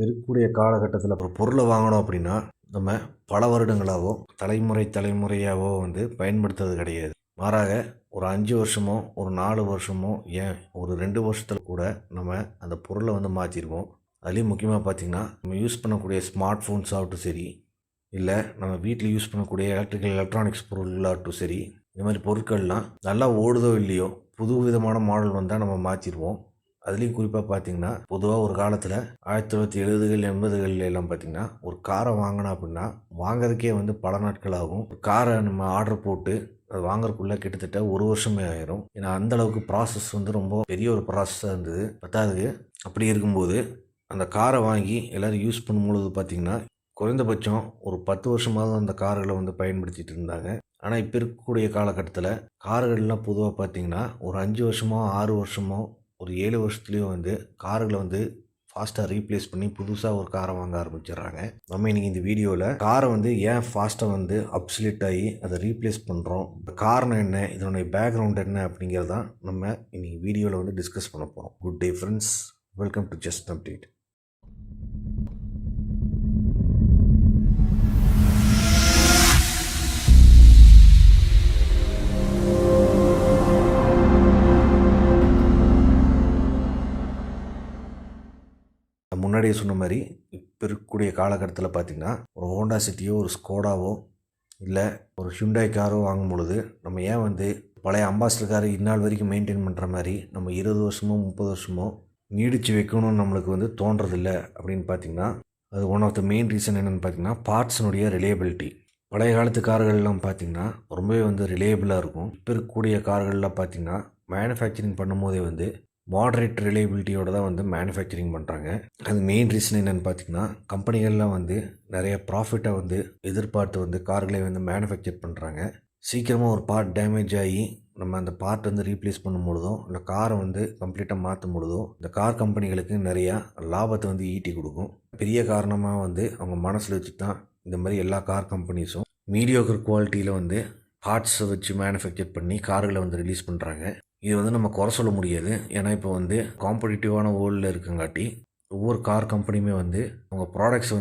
இருக்கக்கூடிய காலகட்டத்தில் ஒரு பொருளை வாங்கணும் அப்படின்னா நம்ம பல வருடங்களாகவோ தலைமுறையாகவோ பயன்படுத்துறது கிடையாது. மாறாக ஒரு 5 வருஷமோ ஒரு 4 வருஷமோ ஏன் ஒரு 2 வருஷத்தில் கூட நம்ம அந்த பொருளை மாற்றிடுவோம். அதுலேயும் முக்கியமாக பார்த்திங்கன்னா நம்ம யூஸ் பண்ணக்கூடிய ஸ்மார்ட் ஃபோன்ஸ் ஆகட்டும் சரி, இல்லை நம்ம வீட்டில் யூஸ் பண்ணக்கூடிய எலக்ட்ரானிக்ஸ் பொருள்களாகட்டும் சரி, இந்த மாதிரி பொருட்கள்லாம் நல்லா ஓடுதோ இல்லையோ புது விதமான மாடல் வந்தால் நம்ம மாற்றிடுவோம். அதுலேயும் குறிப்பாக பார்த்திங்கன்னா பொதுவாக ஒரு காலத்தில் 1970கள் 80கள் எல்லாம் பார்த்திங்கன்னா ஒரு காரை வாங்கினோம் அப்படின்னா வாங்கிறதுக்கே பல நாட்கள் ஆகும். காரை நம்ம ஆர்டர் போட்டு அது வாங்குறதுக்குள்ளே கிட்டத்தட்ட ஒரு வருஷமே ஆயிரும். ஏன்னா அந்தளவுக்கு ப்ராசஸ் ரொம்ப பெரிய ஒரு ப்ராசஸாக இருந்தது. பத்தாவதுக்கு அப்படி இருக்கும்போது அந்த காரை வாங்கி எல்லோரும் யூஸ் பண்ணும்பொழுது பார்த்திங்கன்னா குறைந்தபட்சம் ஒரு 10 வருஷமாவது அந்த கார்களை பயன்படுத்திகிட்டு இருந்தாங்க. ஆனால் இப்போ இருக்கக்கூடிய காலகட்டத்தில் கார்கள்லாம் பொதுவாக பார்த்திங்கன்னா ஒரு 5 வருஷமோ 6 வருஷமோ ஒரு 7 வருஷத்துலேயும் கார்களை ஃபாஸ்ட்டாக ரீப்ளேஸ் பண்ணி புதுசாக ஒரு காரை வாங்க ஆரம்பிச்சிடுறாங்க. நம்ம இன்றைக்கி இந்த வீடியோவில் காரை ஏன் ஃபாஸ்ட்டாக அப்சல்யூட் ஆகி அதை ரீப்ளேஸ் பண்ணுறோம், காரணம் என்ன, இதனுடைய பேக்ரவுண்ட் என்ன அப்படிங்கிறதான் நம்ம இன்றைக்கி வீடியோவில் டிஸ்கஸ் பண்ண போகிறோம். Good day friends, welcome to just update. முன்னாடியே சொன்ன மாதிரி இப்போ இருக்கக்கூடிய காலகட்டத்தில் பார்த்திங்கன்னா ஒரு ஹோண்டா சிட்டியோ ஒரு ஸ்கோடாவோ இல்லை ஒரு ஹுண்டாய் காரோ வாங்கும் பொழுது நம்ம ஏன் பழைய அம்பாஸ்டர் காரை இந்நாள் வரைக்கும் மெயின்டைன் பண்ணுற மாதிரி நம்ம 20 வருஷமோ 30 வருஷமோ நீடித்து வைக்கணும்னு நம்மளுக்கு தோன்றதில்லை அப்படின்னு பார்த்திங்கன்னா அது one of the main reason என்னென்னு பார்த்திங்கன்னா பார்ட்ஸினுடைய ரிலையபிலிட்டி. பழைய காலத்து கார்கள்லாம் பார்த்திங்கன்னா ரொம்பவே ரிலையபிளாக இருக்கும். இப்போ இருக்கக்கூடிய கார்கள்லாம் பார்த்திங்கன்னா மேனுஃபேக்சரிங் பண்ணும்போதே மாடரேட் ரிலையபிலிட்டியோடு தான் மேனுஃபேக்சரிங் பண்ணுறாங்க. அது மெயின் ரீசன் என்னென்னு பார்த்திங்கன்னா கம்பெனிகள்லாம் நிறைய ப்ராஃபிட்டை எதிர்பார்த்து கார்களை மேனுஃபேக்சர் பண்ணுறாங்க. சீக்கிரமாக ஒரு பார்ட் டேமேஜ் ஆகி நம்ம அந்த பார்ட் ரீப்ளேஸ் பண்ணும் பொழுதும் இல்லை காரை கம்ப்ளீட்டாக மாற்றும் பொழுதும் இந்த கார் கம்பெனிகளுக்கு நிறையா லாபத்தை ஈட்டி கொடுக்கும். பெரிய காரணமாக அவங்க மனசில் வச்சு தான் இந்த மாதிரி எல்லா கார் கம்பெனிஸும் மீடியோக்கர் குவாலிட்டியில் பார்ட்ஸை வச்சு மேனுஃபேக்சர் பண்ணி கார்களை ரிலீஸ் பண்ணுறாங்க. இது நம்ம குறை சொல்ல முடியாது. ஏன்னா இப்போ காம்படிட்டிவான வேர்ல்டில் இருக்குங்காட்டி ஒவ்வொரு கார் கம்பெனியுமே அவங்க ப்ராடக்ட்ஸ்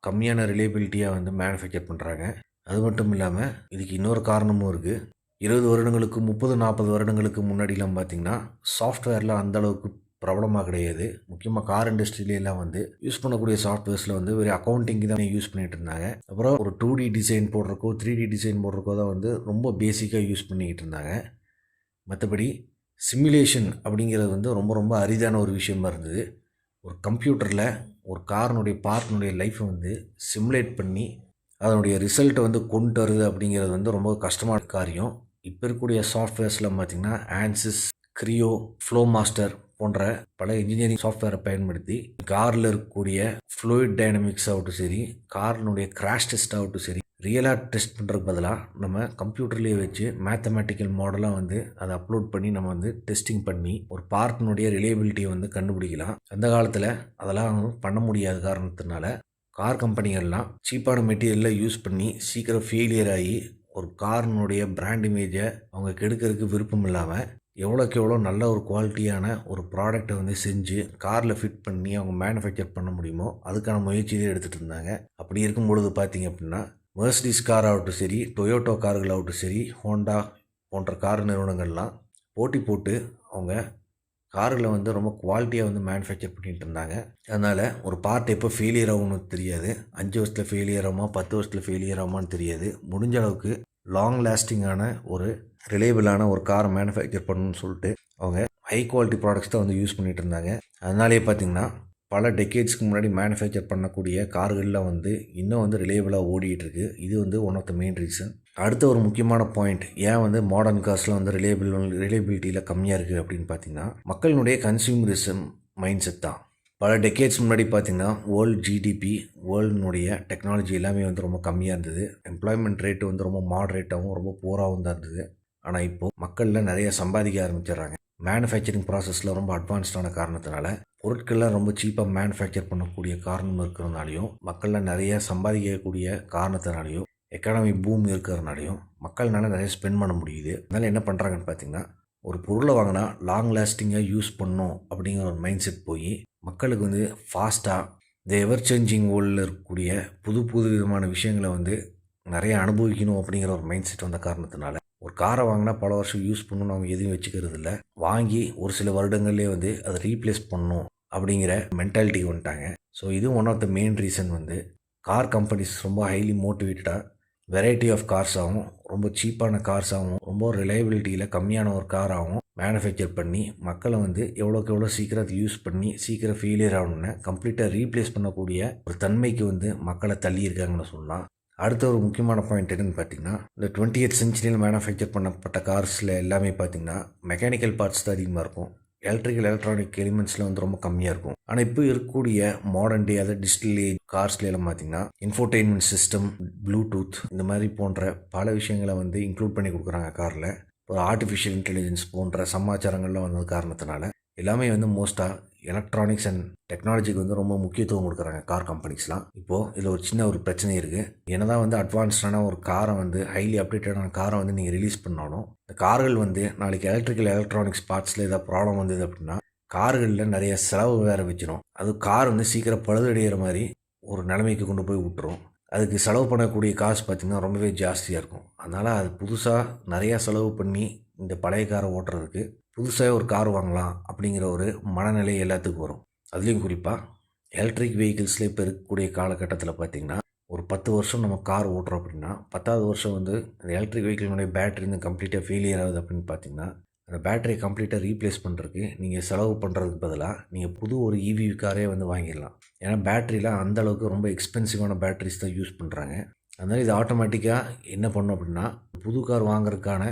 கம்மியான ரிலையபிலிட்டியாக மேனுஃபேக்சர் பண்ணுறாங்க. அது மட்டும் இல்லாமல் இதுக்கு இன்னொரு காரணமும் இருக்குது. 20 வருடங்களுக்கு 30-40 வருடங்களுக்கு முன்னாடிலாம் பார்த்திங்கன்னா சாஃப்ட்வேரில் அந்தளவுக்கு பிரபலமாக கிடையாது. முக்கியமாக கார் இண்டஸ்ட்ரியிலாம் யூஸ் பண்ணக்கூடிய சாஃப்ட்வேர்ஸில் வெறும் அக்கௌண்டிங்கு தான் யூஸ் பண்ணிகிட்டு இருந்தாங்க. அப்புறம் ஒரு 2D டிசைன் போடுறக்கோ 3D டிசைன் போடுறக்கோ தான் ரொம்ப பேசிக்காக யூஸ் பண்ணிக்கிட்டு இருந்தாங்க. மற்றபடி சிமுலேஷன் அப்படிங்கிறது ரொம்ப ரொம்ப அரிதான ஒரு விஷயமா இருந்தது. ஒரு கம்ப்யூட்டரில் ஒரு காரினுடைய பார்ட்னுடைய லைஃப்பை சிமுலேட் பண்ணி அதனுடைய ரிசல்ட்டை கொண்டு வருது அப்படிங்கிறது ரொம்ப கஷ்டமான காரியம். இப்போ இருக்கக்கூடிய சாஃப்ட்வேர்ஸில் பார்த்திங்கன்னா ஆன்சிஸ், கிரியோ, ஃப்ளோ மாஸ்டர் போன்ற பல இன்ஜினியரிங் சாஃப்ட்வேரை பயன்படுத்தி காரில் இருக்கக்கூடிய ஃப்ளூயிட் டைனமிக்ஸ் ஆகட்டும் சரி, காரினுடைய கிராஷ் டெஸ்ட் ஆகட்டும் சரி, ரியலாக டெஸ்ட் பண்ணுறதுக்கு பதிலாக நம்ம கம்ப்யூட்டர்லேயே வச்சு மேத்தமேட்டிக்கல் மாடலாக அதை அப்லோட் பண்ணி நம்ம டெஸ்டிங் பண்ணி ஒரு பார்ட்னுடைய ரிலையபிலிட்டியை கண்டுபிடிக்கலாம். அந்த காலத்தில் அதெல்லாம் பண்ண முடியாத காரணத்தினால கார் கம்பெனிகள்லாம் சீப்பான மெட்டீரியலில் யூஸ் பண்ணி சீக்கிரம் ஃபெயிலியர் ஆகி ஒரு காரினுடைய பிராண்ட் இமேஜை அவங்க கெடுக்கிறதுக்கு விருப்பம் இல்லாமல் எவ்வளோக்கு எவ்வளோ நல்ல ஒரு குவாலிட்டியான ஒரு ப்ராடக்டை செஞ்சு காரில் ஃபிட் பண்ணி அவங்க மேனுஃபேக்சர் பண்ண முடியுமோ அதுக்கான முயற்சியை எடுத்துகிட்டு இருந்தாங்க. அப்படி இருக்கும் பொழுது பார்த்திங்க அப்படின்னா மெர்சிடிஸ் கார் ஆகட்டும் சரி, டொயோட்டோ கார்கள் ஆகட்டும் சரி, ஹோண்டா போன்ற கார் நிறுவனங்கள்லாம் போட்டி போட்டு அவங்க கார்களை ரொம்ப குவாலிட்டியாக மேனுஃபேக்சர் பண்ணிகிட்டு இருந்தாங்க. அதனால் ஒரு பார்ட் எப்போ ஃபெயிலியர் ஆகும்னு தெரியாது. 5 வருஷத்தில் ஃபெயிலியர் ஆகுமா 10 வருஷத்தில் ஃபெயிலியர் ஆகுமான்னு தெரியாது. முடிஞ்ச அளவுக்கு லாங் லாஸ்டிங்கான ஒரு ரிலையபிளான ஒரு காரை மேனுஃபேக்சர் பண்ணணும்னு சொல்லிட்டு அவங்க ஹை குவாலிட்டி ப்ராடக்ட்ஸ் தான் யூஸ் பண்ணிகிட்டு இருந்தாங்க. அதனாலே பார்த்திங்கன்னா பல டெக்கேட்ஸ்க்கு முன்னாடி மேனுஃபேக்சர் பண்ணக்கூடிய கார்கள்லாம் இன்னும் ரிலையபிளாக ஓடிட்டுருக்கு. இது one of the main reason. அடுத்த ஒரு முக்கியமான பாயிண்ட் ஏன் மாடர்ன் கார்ஸ்லாம் ரிலையபிலிட்டியில் கம்மியாக இருக்குது அப்படின்னு பார்த்திங்கன்னா மக்களினுடைய கன்சியூமரிசம் மைண்ட் செட் தான். பல டெக்கேட்ஸ் முன்னாடி பார்த்திங்கன்னா வேர்ல்டு ஜிடிபி, வேர்ல்டுனுடைய டெக்னாலஜி எல்லாமே ரொம்ப கம்மியாக இருந்தது. எம்ப்ளாய்மெண்ட் ரேட்டு ரொம்ப மாடரேட்டாகவும் ரொம்ப போராகவும் தான் இருந்தது. ஆனால் இப்போது மக்கள்லாம் நிறைய சம்பாதிக்க ஆரம்பிச்சிடுறாங்க. மேனுஃபேக்சரிங் ப்ராசஸில் ரொம்ப அட்வான்ஸ்டான காரணத்தினால பொருட்கள்லாம் ரொம்ப சீப்பாக மேனுஃபேக்சர் பண்ணக்கூடிய காரணம் இருக்கிறதுனாலையும் மக்கள்லாம் நிறைய சம்பாதிக்கக்கூடிய காரணத்தினாலையும் எக்கானமி பூம் இருக்கிறதுனாலையும் மக்கள்னால நிறைய ஸ்பெண்ட் பண்ண முடியுது. அதனால் என்ன பண்ணுறாங்கன்னு பார்த்திங்கன்னா ஒரு பொருளை வாங்கினா லாங் லாஸ்டிங்காக யூஸ் பண்ணணும் அப்படிங்கிற ஒரு மைண்ட் செட் போய் மக்களுக்கு ஃபாஸ்ட்டாக இந்த எவர் சேஞ்சிங் வேர்ல்டில் இருக்கக்கூடிய புது புது விதமான விஷயங்களை வந்து நிறைய அனுபவிக்கணும் அப்படிங்கிற ஒரு மைண்ட் செட் வந்த காரணத்தினால ஒரு காரை வாங்கினா பல வருஷம் யூஸ் பண்ணணும்னு அவங்க எதுவும் வச்சுக்கிறது இல்லை. வாங்கி ஒரு சில வருடங்கள்லேயே வந்து அதை ரீப்ளேஸ் பண்ணணும் அப்படிங்கிற மென்டாலிட்டி வந்துட்டாங்க. ஸோ இதுவும் one of the main reason வந்து கார் கம்பெனிஸ் ரொம்ப ஹைலி மோட்டிவேட்டடாக வெரைட்டி ஆஃப் கார்ஸாகவும் ரொம்ப சீப்பான கார்ஸாகவும் ரொம்ப ரிலையபிலிட்டியில் கம்மியான ஒரு காராகவும் மேனுஃபேக்சர் பண்ணி மக்களை வந்து எவ்வளோக்கு எவ்வளோ சீக்கிரம் அதை யூஸ் பண்ணி சீக்கிரம் ஃபெயிலியர் ஆகணுன்னு கம்ப்ளீட்டாக ரீப்ளேஸ் பண்ணக்கூடிய ஒரு தன்மைக்கு வந்து மக்களை தள்ளியிருக்காங்கன்னு சொல்லலாம். அடுத்த ஒரு முக்கியமான பாயிண்ட் என்னென்னு பார்த்தீங்கன்னா, இந்த 20th செஞ்சுரியில் மேனுஃபேக்சர் பண்ணப்பட்ட கார்ஸில் எல்லாமே பார்த்தீங்கன்னா மெக்கானிக்கல் பார்ட்ஸ் தான் அதிகமாக இருக்கும். எலக்ட்ரானிக் எலிமெண்ட்ஸில் வந்து ரொம்ப கம்மியாக இருக்கும். ஆனால் இப்போ இருக்கக்கூடிய மாடர்ன் டே அதாவது டிஜிட்டல் ஏஜ் கார்ஸ்லாம் பார்த்தீங்கன்னா இன்ஃபோடெயின்மெண்ட் சிஸ்டம், ப்ளூடூத் இந்த மாதிரி போன்ற பல விஷயங்களை வந்து இன்க்ளூட் பண்ணி கொடுக்குறாங்க காரில். ஒரு ஆர்டிஃபிஷியல் இன்டெலிஜென்ஸ் போன்ற சமாச்சாரங்கள்லாம் வந்தது காரணத்தினால எல்லாமே வந்து மோஸ்ட்டாக எலக்ட்ரானிக்ஸ் அண்ட் டெக்னாலஜிக்கு வந்து ரொம்ப முக்கியத்துவம் கொடுக்குறாங்க கார் கம்பெனிஸ்லாம். இப்போது இதில் ஒரு சின்ன ஒரு பிரச்சனை இருக்குது. என்னதான் வந்து அட்வான்ஸ்டான ஒரு காரை வந்து ஹைலி அப்டேட்டடான காரை வந்து நீங்கள் ரிலீஸ் பண்ணாலும் இந்த கார்கள் வந்து நாளைக்கு எலக்ட்ரானிக்ஸ் பார்ட்ஸில் ஏதாவது ப்ராப்ளம் வந்தது அப்படின்னா கார்களில் நிறைய செலவு வேறு வச்சிடும். அது கார் வந்து சீக்கிரம் பழுதடைகிற மாதிரி ஒரு நிலைமைக்கு கொண்டு போய் விட்டுரும். அதுக்கு செலவு பண்ணக்கூடிய காசு பார்த்திங்கன்னா ரொம்பவே ஜாஸ்தியாக இருக்கும். அதனால் அது புதுசாக நிறையா செலவு பண்ணி இந்த பழைய காரை ஓட்டுறதுக்கு புதுசாக ஒரு கார் வாங்கலாம் அப்படிங்கிற ஒரு மனநிலை எல்லாத்துக்கும் வரும். அதுலேயும் குறிப்பாக எலக்ட்ரிக் வெஹிக்கிள்ஸில் இப்போ இருக்கக்கூடிய காலகட்டத்தில் பார்த்திங்கன்னா ஒரு 10 வருஷம் நம்ம கார் ஓட்டுறோம் அப்படின்னா 10வது வருஷம் வந்து அந்த எலக்ட்ரிக் வெஹிக்கிளுடைய பேட்டரி வந்து கம்ப்ளீட்டாக ஃபெயிலியர் ஆகுது அப்படின்னு பார்த்திங்கன்னா அந்த பேட்டரியை கம்ப்ளீட்டாக ரீப்ளேஸ் பண்ணுறதுக்கு நீங்கள் செலவு பண்ணுறதுக்கு பதிலாக நீங்கள் புது ஒரு இவி காரே வந்து வாங்கிடலாம். ஏன்னா பேட்டரிலாம் அந்தளவுக்கு ரொம்ப எக்ஸ்பென்சிவான பேட்டரிஸ் தான் யூஸ் பண்ணுறாங்க. அதனால் இது ஆட்டோமேட்டிக்காக என்ன பண்ணும் அப்படின்னா புது கார் வாங்குறதுக்கான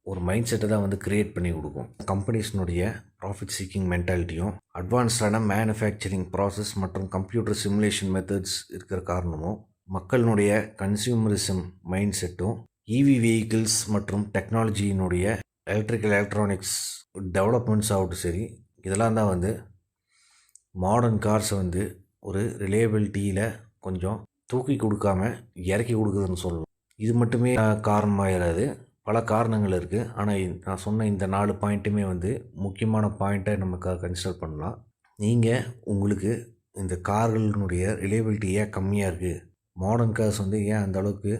ஒரு மைண்ட் செட்டை தான் வந்து க்ரியேட் பண்ணி கொடுக்கும். கம்பெனிஸ்னுடைய ப்ராஃபிட் சீக்கிங் மென்டாலிட்டியும் அட்வான்ஸ்டான மேனுஃபேக்சரிங் ப்ராசஸ் மற்றும் கம்ப்யூட்டர் சிமுலேஷன் மெத்தட்ஸ் இருக்கிற காரணமும் மக்களினுடைய கன்சியூமரிசம் மைண்ட் செட்டும் இவி வெஹிக்கிள்ஸ் மற்றும் டெக்னாலஜியினுடைய எலக்ட்ரானிக்ஸ் டெவலப்மெண்ட்ஸ் ஆகட்டும் சரி, இதெல்லாம் தான் வந்து மாடர்ன் கார்ஸை வந்து ஒரு ரிலையபிலிட்டியில் கொஞ்சம் தூக்கி கொடுக்காம இறக்கி கொடுக்குதுன்னு சொல்லலாம். இது மட்டுமே காரணமாகிடாது, பல காரணங்கள் இருக்குது. ஆனால் நான் சொன்ன இந்த 4 பாயிண்ட்டுமே வந்து முக்கியமான பாயிண்ட்டை நமக்கு கன்சிடர் பண்ணலாம். நீங்கள் உங்களுக்கு இந்த கார்களினுடைய ரிலையபிலிட்டி ஏன் கம்மியாக இருக்குது, மாடர்ன் கார்ஸ் வந்து ஏன் அந்தளவுக்கு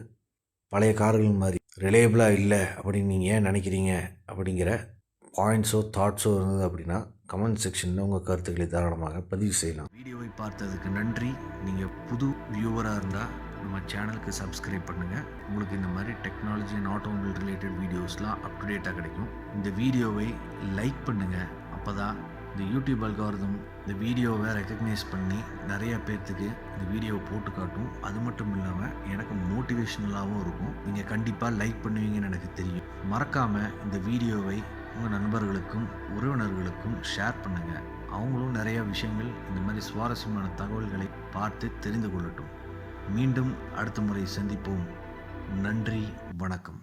பழைய கார்கள் மாதிரி ரிலையபிளாக இல்லை அப்படின்னு நீங்கள் ஏன் நினைக்கிறீங்க அப்படிங்கிற பாயிண்ட்ஸோ தாட்ஸோ இருந்தது அப்படின்னா கமெண்ட் செக்ஷனில் உங்கள் கருத்துக்களை தாராளமாக பதிவு செய்யலாம். வீடியோவை பார்த்ததுக்கு நன்றி. நீங்கள் புது வியூவராக இருந்தால் நம்ம சேனலுக்கு சப்ஸ்கிரைப் பண்ணுங்கள். உங்களுக்கு இந்த மாதிரி டெக்னாலஜி அண்ட் ஆட்டோமொபைல் ரிலேட்டட் வீடியோஸ்லாம் அப்டுடேட்டாக கிடைக்கும். இந்த வீடியோவை லைக் பண்ணுங்கள். அப்போ தான் இந்த யூடியூப் அல்காரிதம் இந்த வீடியோவை ரெக்கக்னைஸ் பண்ணி நிறைய பேர்த்துக்கு இந்த வீடியோவை போட்டு காட்டும். அது மட்டும் இல்லாமல் எனக்கு மோட்டிவேஷ்னலாகவும் இருக்கும். நீங்கள் கண்டிப்பாக லைக் பண்ணுவீங்கன்னு எனக்கு தெரியும். மறக்காமல் இந்த வீடியோவை உங்கள் நண்பர்களுக்கும் உறவினர்களுக்கும் ஷேர் பண்ணுங்கள். அவங்களும் நிறைய விஷயங்கள் இந்த மாதிரி சுவாரஸ்யமான தகவல்களை பார்த்து தெரிந்து கொள்ளட்டும். மீண்டும் அடுத்த முறை சந்திப்போம். நன்றி, வணக்கம்.